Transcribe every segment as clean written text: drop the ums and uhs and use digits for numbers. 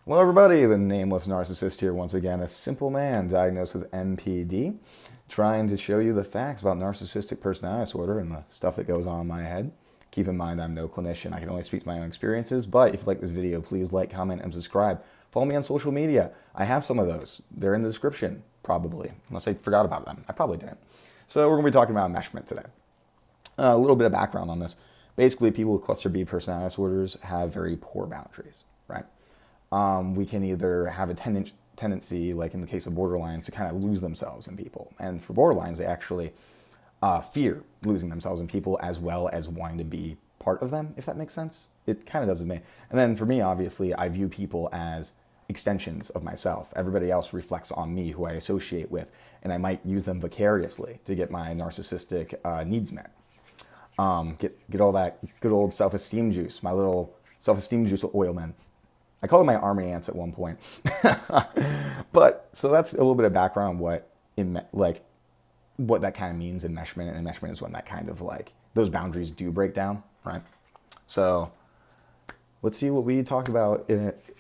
Hello, everybody. The Nameless Narcissist here once again. A simple man diagnosed with NPD, trying to show you the facts about narcissistic personality disorder and the stuff that goes on in my head. Keep in mind, I'm no clinician. I can only speak to my own experiences. But if you like this video, please like, comment, and subscribe. Follow me on social media. I have some of those. They're in the description, probably, unless I forgot about them. I probably didn't. So we're going to be talking about enmeshment today. A little bit of background on this. Basically, people with cluster B personality disorders have very poor boundaries, right? We can either have a tendency, like in the case of borderlines, to kind of lose themselves in people. And for borderlines, they actually fear losing themselves in people as well as wanting to be part of them, if that makes sense. It kind of does with me. And then for me, obviously, I view people as extensions of myself. Everybody else reflects on me, who I associate with, and I might use them vicariously to get my narcissistic needs met. Get all that good old self-esteem juice, my little self-esteem juice oil man. I called them my army ants at one point. But so that's a little bit of background on what that kind of means enmeshment. And enmeshment is when that kind of those boundaries do break down, right? So let's see what we talked about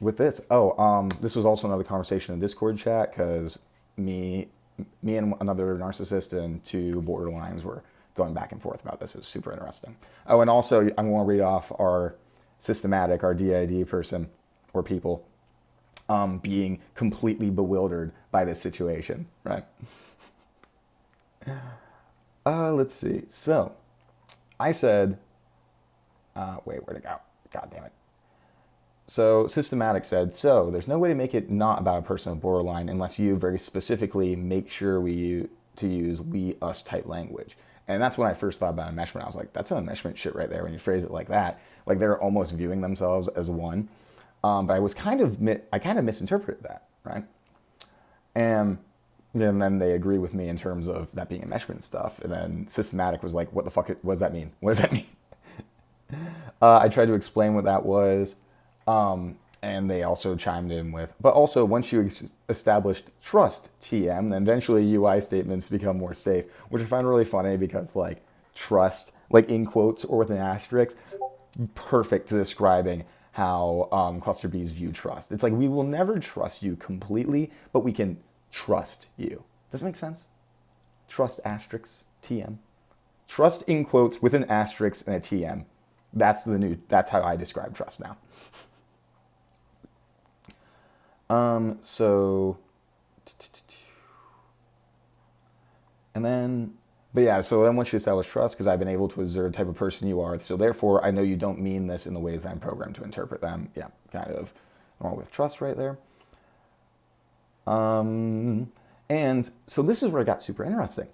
with this. This was also another conversation in the Discord chat because me and another narcissist and two borderlines were going back and forth about this. It was super interesting. Oh, and also I'm going to read off our systematic, our DID person or people being completely bewildered by this situation, right? Let's see. So I said, wait, where'd it go? God damn it. So systematic said, so there's no way to make it not about a person with borderline unless you very specifically make sure to use we, us type language. And that's when I first thought about enmeshment. I was like, that's an enmeshment shit right there when you phrase it like that. Like they're almost viewing themselves as one. But I kind of misinterpreted that, right? And then they agree with me in terms of that being enmeshment stuff. And then systematic was like, what the fuck, what does that mean? What does that mean? I tried to explain what that was. And they also chimed in with, but also once you established trust TM, then eventually UI statements become more safe, which I find really funny because trust, in quotes or with an asterisk, perfect to describing how cluster Bs view trust. It's like, we will never trust you completely, but we can trust you. Does that make sense? Trust asterisk TM. Trust in quotes with an asterisk and a TM. That's how I describe trust now. So then once you establish trust, because I've been able to observe the type of person you are, so therefore I know you don't mean this in the ways I'm programmed to interpret them. Yeah, kind of wrong with trust right there. And so this is where it got super interesting.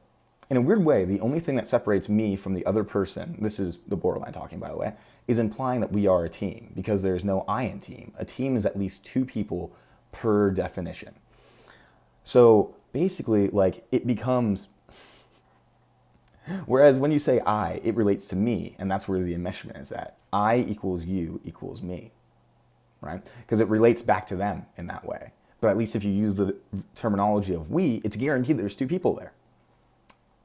In a weird way, the only thing that separates me from the other person, this is the borderline talking, by the way, is implying that we are a team, because there's no I in team. A team is at least two people per definition. So basically, it becomes, whereas when you say I, it relates to me, and that's where the enmeshment is at. I equals you equals me, right? Because it relates back to them in that way. But at least if you use the terminology of we, it's guaranteed there's two people there.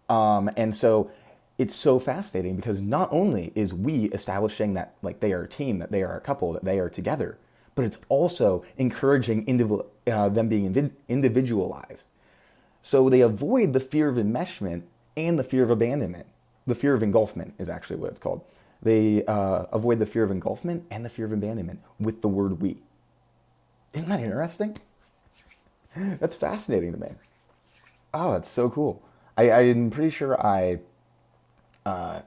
And so it's so fascinating because not only is we establishing that they are a team, that they are a couple, that they are together, but it's also encouraging them being individualized. So they avoid the fear of enmeshment and the fear of abandonment. The fear of engulfment is actually what it's called. They avoid the fear of engulfment and the fear of abandonment with the word we. Isn't that interesting? That's fascinating to me. Oh, that's so cool. I'm pretty sure yeah.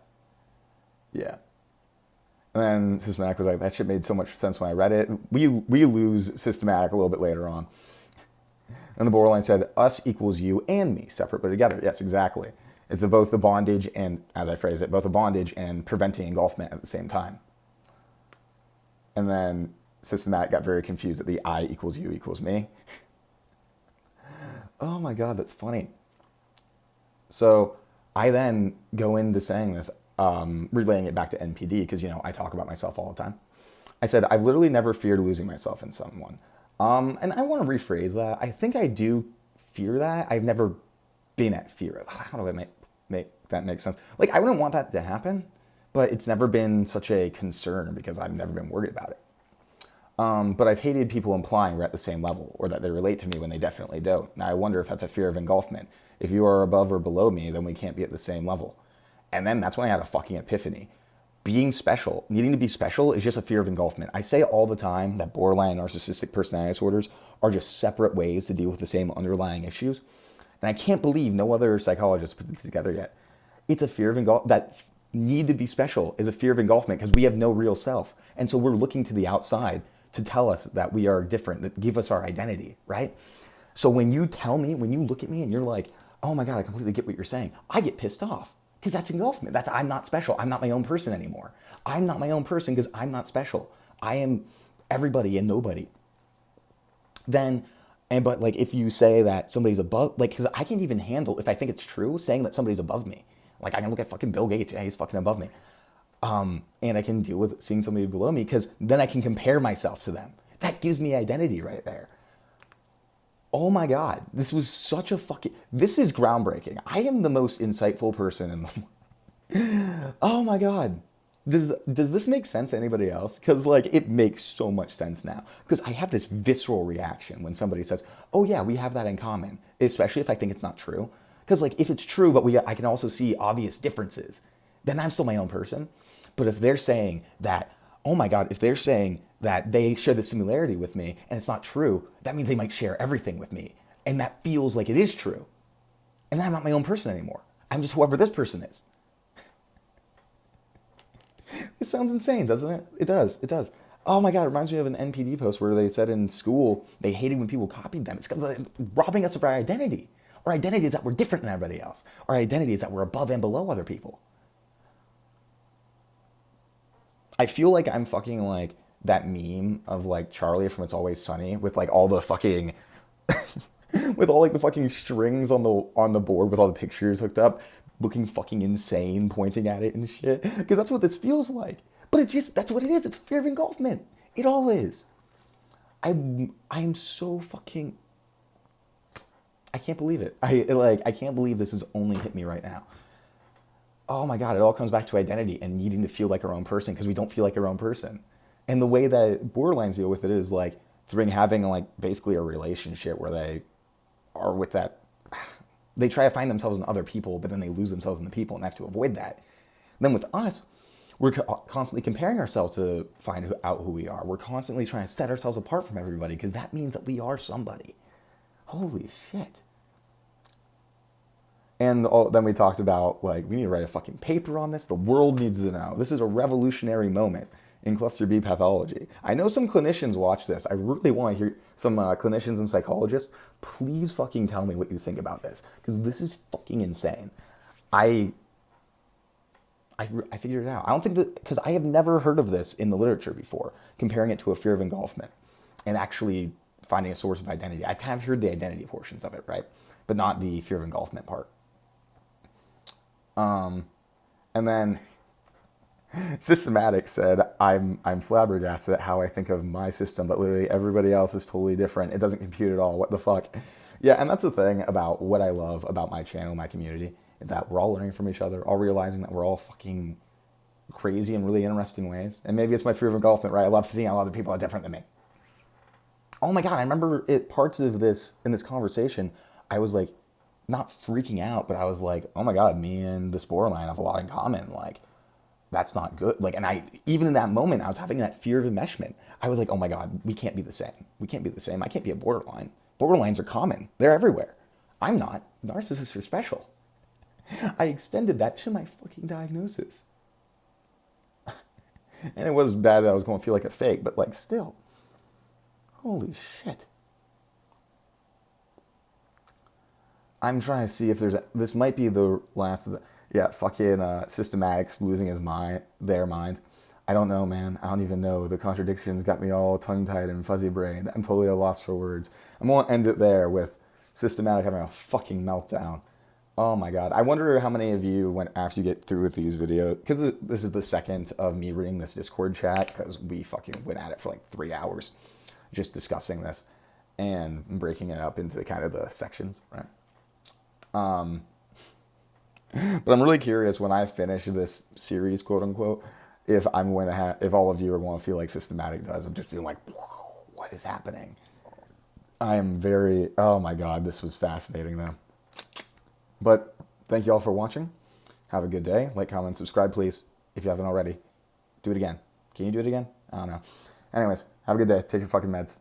And then Systematic was like, that shit made so much sense when I read it. We lose Systematic a little bit later on. And the borderline said, us equals you and me, separate but together. Yes, exactly. It's both the bondage and, as I phrase it, both the bondage and preventing engulfment at the same time. And then Systematic got very confused at the I equals you equals me. Oh my God, that's funny. So I then go into saying this, relaying it back to NPD, because, I talk about myself all the time. I said, I've literally never feared losing myself in someone. And I want to rephrase that. I think I do fear that. I've never been at fear. How do I make that make sense? I wouldn't want that to happen, but it's never been such a concern because I've never been worried about it. But I've hated people implying we're at the same level or that they relate to me when they definitely don't. Now I wonder if that's a fear of engulfment. If you are above or below me, then we can't be at the same level. And then that's when I had a fucking epiphany. Being special, needing to be special is just a fear of engulfment. I say all the time that borderline narcissistic personality disorders are just separate ways to deal with the same underlying issues. And I can't believe no other psychologist put it together yet. It's a fear of engulfment. That need to be special is a fear of engulfment because we have no real self. And so we're looking to the outside to tell us that we are different, that give us our identity, right? So when you tell me, when you look at me and you're like, oh my God, I completely get what you're saying, I get pissed off because that's engulfment. That's I'm not special. I'm not my own person anymore. I'm not my own person because I'm not special. I am everybody and nobody. But like if you say that somebody's above, like, because I can't even handle, if I think it's true, saying that somebody's above me. Like I can look at fucking Bill Gates, yeah, he's fucking above me. And I can deal with seeing somebody below me because then I can compare myself to them. That gives me identity right there. Oh my God, this was such a this is groundbreaking. I am the most insightful person in the world. Oh my God. Does this make sense to anybody else? Because like it makes so much sense now. Because I have this visceral reaction when somebody says, oh yeah, we have that in common. Especially if I think it's not true. Because like if it's true, but I can also see obvious differences, then I'm still my own person. But if they're saying that, oh my God, if they're saying that they share the similarity with me and it's not true, that means they might share everything with me. And that feels like it is true. And then I'm not my own person anymore. I'm just whoever this person is. It sounds insane, doesn't it? It does. It does. Oh my God, it reminds me of an NPD post where they said in school they hated when people copied them. It's because they're robbing us of our identity. Our identity is that we're different than everybody else. Our identity is that we're above and below other people. I feel like I'm fucking like that meme of like Charlie from It's Always Sunny with like all the fucking with all like the fucking strings on the board with all the pictures hooked up, looking fucking insane, pointing at it and shit. Because that's what this feels like. But it's just that's what it is. It's fear of engulfment. It all is. I'm so fucking. I can't believe it. I can't believe this has only hit me right now. Oh my God, it all comes back to identity and needing to feel like our own person because we don't feel like our own person. And the way that borderlines deal with it is like through having like basically a relationship where they are with that, they try to find themselves in other people, but then they lose themselves in the people and they have to avoid that. And then with us, we're constantly comparing ourselves to find out who we are. We're constantly trying to set ourselves apart from everybody because that means that we are somebody. Holy shit. And then we talked about, like, we need to write a fucking paper on this. The world needs to know. This is a revolutionary moment in cluster B pathology. I know some clinicians watch this. I really want to hear some clinicians and psychologists. Please fucking tell me what you think about this. Because this is fucking insane. I figured it out. I don't think that, because I have never heard of this in the literature before, comparing it to a fear of engulfment and actually finding a source of identity. I've kind of heard the identity portions of it, right? But not the fear of engulfment part. And then Systematic said, I'm flabbergasted at how I think of my system, but literally everybody else is totally different. It doesn't compute at all. What the fuck? Yeah, and that's the thing about what I love about my channel, my community, is that we're all learning from each other, all realizing that we're all fucking crazy in really interesting ways. And maybe it's my fear of engulfment, right? I love seeing how other people are different than me. Oh my God, I remember parts of this, in this conversation, I was like, not freaking out, but I was like, oh my God, me and this borderline have a lot in common. Like, that's not good. Like, and even in that moment, I was having that fear of enmeshment. I was like, oh my God, we can't be the same. We can't be the same. I can't be a borderline. Borderlines are common. They're everywhere. I'm not. Narcissists are special. I extended that to my fucking diagnosis. And it was bad that I was going to feel like a fake, but like still. Holy shit. I'm trying to see if this might be the last of the, fucking Systematics losing their mind. I don't know, man. I don't even know. The contradictions got me all tongue-tied and fuzzy-brained. I'm totally at a loss for words. I'm going to end it there with Systematic having a fucking meltdown. Oh my God. I wonder how many of you, after you get through with these videos, because this is the second of me reading this Discord chat, because we fucking went at it for like 3 hours just discussing this and breaking it up into kind of the sections, right? But I'm really curious when I finish this series, quote unquote, if I'm going to have, if all of you are going to feel like Systematic does, of just being like, whoa, what is happening? I am very, oh my God, this was fascinating though. But thank you all for watching. Have a good day. Like, comment, subscribe, please, if you haven't already. Do it again. Can you do it again? I don't know. Anyways, have a good day. Take your fucking meds.